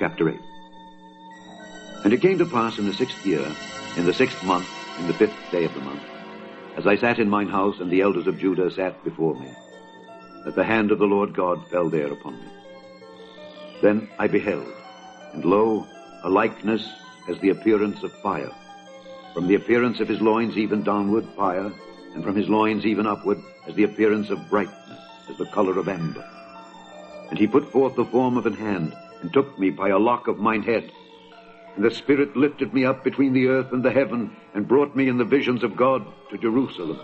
Chapter 8. And it came to pass in the 6th year, in the 6th month, in the 5th day of the month, as I sat in mine house, and the elders of Judah sat before me, that the hand of the Lord God fell there upon me. Then I beheld, and lo, a likeness as the appearance of fire. From the appearance of his loins even downward, fire, and from his loins even upward, as the appearance of brightness, as the color of amber. And he put forth the form of an hand, and took me by a lock of mine head. And the Spirit lifted me up between the earth and the heaven, and brought me in the visions of God to Jerusalem,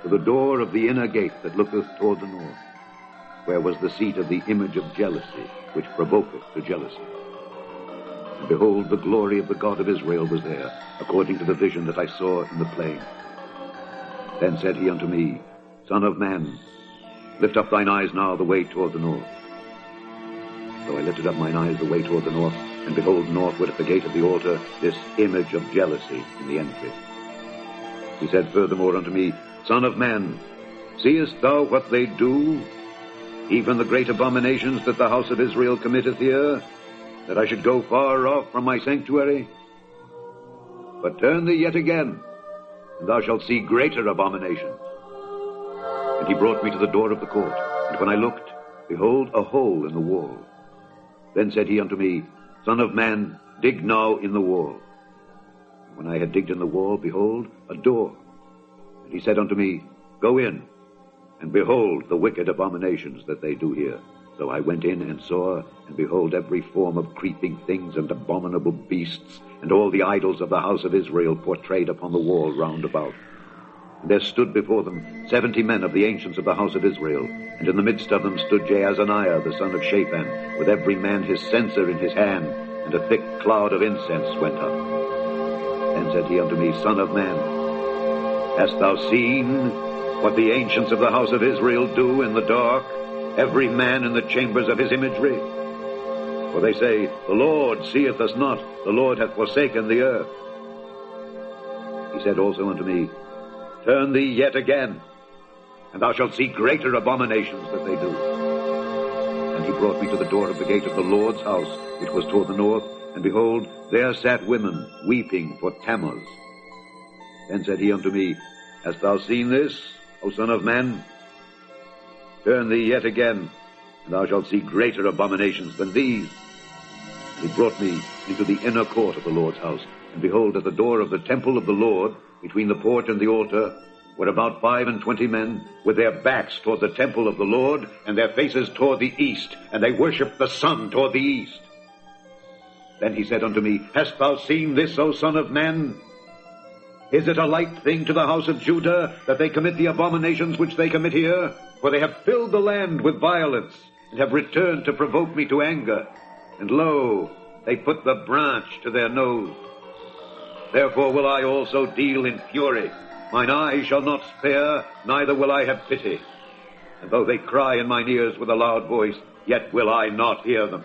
to the door of the inner gate that looketh toward the north, where was the seat of the image of jealousy, which provoketh to jealousy. And behold, the glory of the God of Israel was there, according to the vision that I saw in the plain. Then said he unto me, Son of man, lift up thine eyes now the way toward the north. So I lifted up mine eyes the way toward the north, and behold, northward at the gate of the altar, this image of jealousy in the entry. He said furthermore unto me, Son of man, seest thou what they do, even the great abominations that the house of Israel committeth here, that I should go far off from my sanctuary? But turn thee yet again, and thou shalt see greater abominations. And he brought me to the door of the court, and when I looked, behold, a hole in the wall. Then said he unto me, Son of man, dig now in the wall. And when I had digged in the wall, behold, a door. And he said unto me, Go in, and behold the wicked abominations that they do here. So I went in and saw, and behold, every form of creeping things and abominable beasts, and all the idols of the house of Israel portrayed upon the wall round about. And there stood before them 70 men of the ancients of the house of Israel, and in the midst of them stood Jaazaniah the son of Shaphan, with every man his censer in his hand, and a thick cloud of incense went up. Then said he unto me, Son of man, hast thou seen what the ancients of the house of Israel do in the dark, every man in the chambers of his imagery? For they say, The Lord seeth us not, the Lord hath forsaken the earth. He said also unto me, Turn thee yet again, and thou shalt see greater abominations that they do. And he brought me to the door of the gate of the Lord's house, which was toward the north, and behold, there sat women weeping for Tammuz. Then said he unto me, Hast thou seen this, O son of man? Turn thee yet again, and thou shalt see greater abominations than these. And he brought me into the inner court of the Lord's house, and behold, at the door of the temple of the Lord, between the porch and the altar, were about 25 men, with their backs toward the temple of the Lord, and their faces toward the east, and they worshipped the sun toward the east. Then he said unto me, Hast thou seen this, O son of man? Is it a light thing to the house of Judah, that they commit the abominations which they commit here? For they have filled the land with violence, and have returned to provoke me to anger. And lo, they put the branch to their nose. Therefore will I also deal in fury. Mine eye shall not spare, neither will I have pity. And though they cry in mine ears with a loud voice, yet will I not hear them.